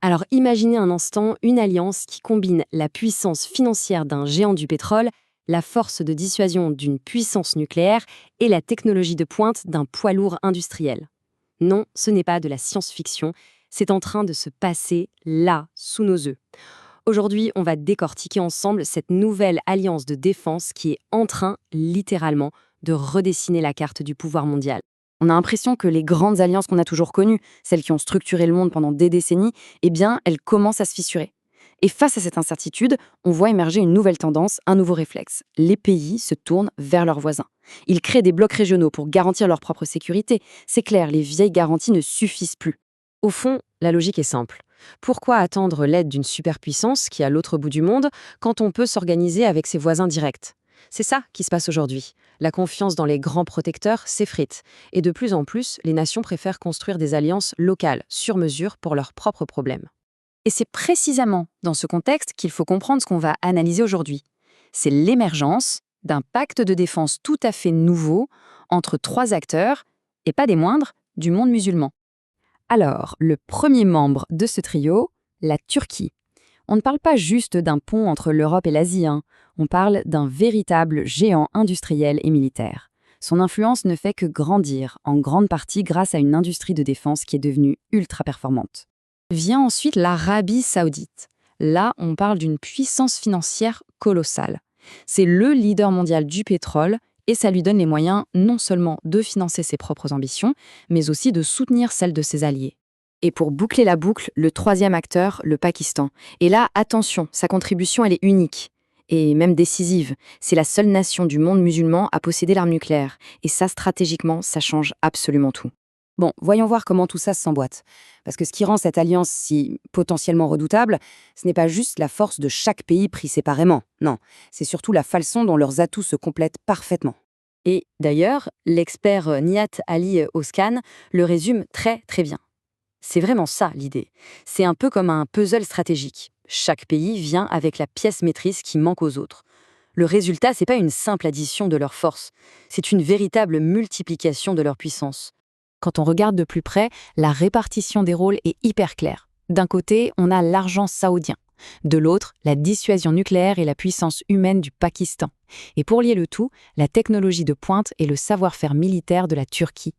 Alors imaginez un instant une alliance qui combine la puissance financière d'un géant du pétrole, la force de dissuasion d'une puissance nucléaire et la technologie de pointe d'un poids lourd industriel. Non, ce n'est pas de la science-fiction, c'est en train de se passer là, sous nos yeux. Aujourd'hui, on va décortiquer ensemble cette nouvelle alliance de défense qui est en train, littéralement, de redessiner la carte du pouvoir mondial. On a l'impression que les grandes alliances qu'on a toujours connues, celles qui ont structuré le monde pendant des décennies, eh bien, elles commencent à se fissurer. Et face à cette incertitude, on voit émerger une nouvelle tendance, un nouveau réflexe. Les pays se tournent vers leurs voisins. Ils créent des blocs régionaux pour garantir leur propre sécurité. C'est clair, les vieilles garanties ne suffisent plus. Au fond, la logique est simple. Pourquoi attendre l'aide d'une superpuissance qui est à l'autre bout du monde quand on peut s'organiser avec ses voisins directs? C'est ça qui se passe aujourd'hui. La confiance dans les grands protecteurs s'effrite. Et de plus en plus, les nations préfèrent construire des alliances locales, sur mesure, pour leurs propres problèmes. Et c'est précisément dans ce contexte qu'il faut comprendre ce qu'on va analyser aujourd'hui. C'est l'émergence d'un pacte de défense tout à fait nouveau entre trois acteurs, et pas des moindres, du monde musulman. Alors, le premier membre de ce trio, la Turquie. On ne parle pas juste d'un pont entre l'Europe et l'Asie, hein. On parle d'un véritable géant industriel et militaire. Son influence ne fait que grandir, en grande partie grâce à une industrie de défense qui est devenue ultra performante. Vient ensuite l'Arabie saoudite. Là, on parle d'une puissance financière colossale. C'est le leader mondial du pétrole et ça lui donne les moyens non seulement de financer ses propres ambitions, mais aussi de soutenir celles de ses alliés. Et pour boucler la boucle, le troisième acteur, le Pakistan. Et là, attention, sa contribution, elle est unique et même décisive. C'est la seule nation du monde musulman à posséder l'arme nucléaire. Et ça, stratégiquement, ça change absolument tout. Bon, voyons voir comment tout ça s'emboîte. Parce que ce qui rend cette alliance si potentiellement redoutable, ce n'est pas juste la force de chaque pays pris séparément. Non, c'est surtout la façon dont leurs atouts se complètent parfaitement. Et d'ailleurs, l'expert Nihat Ali Oskan le résume très très bien. C'est vraiment ça l'idée. C'est un peu comme un puzzle stratégique. Chaque pays vient avec la pièce maîtresse qui manque aux autres. Le résultat, c'est pas une simple addition de leurs forces, c'est une véritable multiplication de leur puissance. Quand on regarde de plus près, la répartition des rôles est hyper claire. D'un côté, on a l'argent saoudien. De l'autre, la dissuasion nucléaire et la puissance humaine du Pakistan. Et pour lier le tout, la technologie de pointe et le savoir-faire militaire de la Turquie.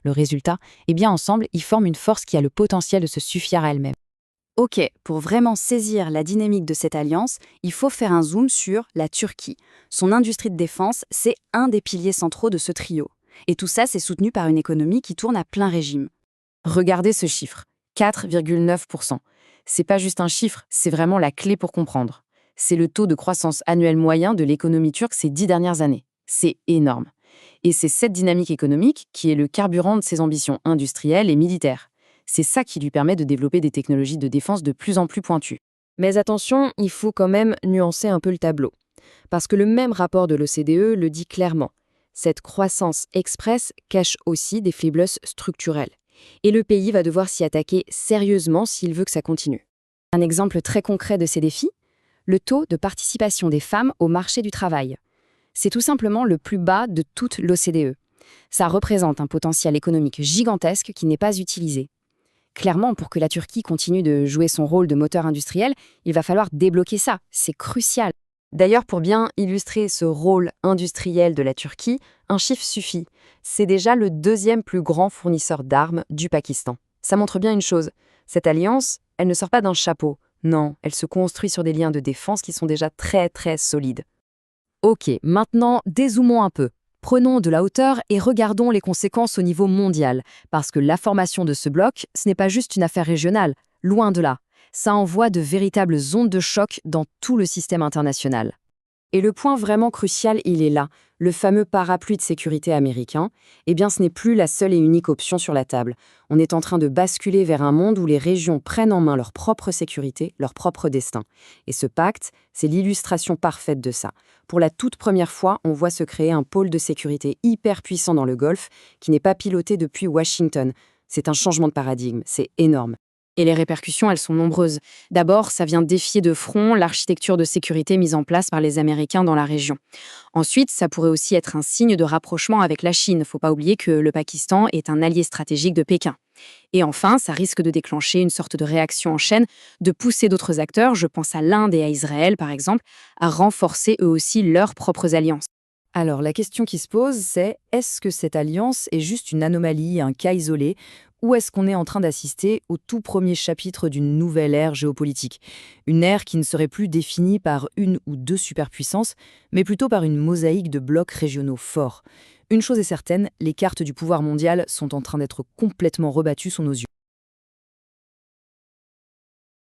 Le résultat, eh bien ensemble, ils forment une force qui a le potentiel de se suffire à elle-même. Ok, pour vraiment saisir la dynamique de cette alliance, il faut faire un zoom sur la Turquie. Son industrie de défense, c'est un des piliers centraux de ce trio. Et tout ça, c'est soutenu par une économie qui tourne à plein régime. Regardez ce chiffre, 4,9%. C'est pas juste un chiffre, c'est vraiment la clé pour comprendre. C'est le taux de croissance annuel moyen de l'économie turque ces 10 dernières années. C'est énorme. Et c'est cette dynamique économique qui est le carburant de ses ambitions industrielles et militaires. C'est ça qui lui permet de développer des technologies de défense de plus en plus pointues. Mais attention, il faut quand même nuancer un peu le tableau. Parce que le même rapport de l'OCDE le dit clairement. Cette croissance express cache aussi des faiblesses structurelles. Et le pays va devoir s'y attaquer sérieusement s'il veut que ça continue. Un exemple très concret de ces défis, le taux de participation des femmes au marché du travail. C'est tout simplement le plus bas de toute l'OCDE. Ça représente un potentiel économique gigantesque qui n'est pas utilisé. Clairement, pour que la Turquie continue de jouer son rôle de moteur industriel, il va falloir débloquer ça. C'est crucial. D'ailleurs, pour bien illustrer ce rôle industriel de la Turquie, un chiffre suffit. C'est déjà le deuxième plus grand fournisseur d'armes du Pakistan. Ça montre bien une chose. Cette alliance, elle ne sort pas d'un chapeau. Non, elle se construit sur des liens de défense qui sont déjà très très solides. Ok, maintenant, dézoomons un peu. Prenons de la hauteur et regardons les conséquences au niveau mondial. Parce que la formation de ce bloc, ce n'est pas juste une affaire régionale. Loin de là. Ça envoie de véritables ondes de choc dans tout le système international. Et le point vraiment crucial, il est là. Le fameux parapluie de sécurité américain, eh bien ce n'est plus la seule et unique option sur la table. On est en train de basculer vers un monde où les régions prennent en main leur propre sécurité, leur propre destin. Et ce pacte, c'est l'illustration parfaite de ça. Pour la toute première fois, on voit se créer un pôle de sécurité hyper puissant dans le Golfe, qui n'est pas piloté depuis Washington. C'est un changement de paradigme, c'est énorme. Et les répercussions, elles sont nombreuses. D'abord, ça vient défier de front l'architecture de sécurité mise en place par les Américains dans la région. Ensuite, ça pourrait aussi être un signe de rapprochement avec la Chine. Faut pas oublier que le Pakistan est un allié stratégique de Pékin. Et enfin, ça risque de déclencher une sorte de réaction en chaîne, de pousser d'autres acteurs, je pense à l'Inde et à Israël par exemple, à renforcer eux aussi leurs propres alliances. Alors la question qui se pose, c'est est-ce que cette alliance est juste une anomalie, un cas isolé, ou est-ce qu'on est en train d'assister au tout premier chapitre d'une nouvelle ère géopolitique? Une ère qui ne serait plus définie par une ou deux superpuissances, mais plutôt par une mosaïque de blocs régionaux forts. Une chose est certaine, les cartes du pouvoir mondial sont en train d'être complètement rebattues sous nos yeux.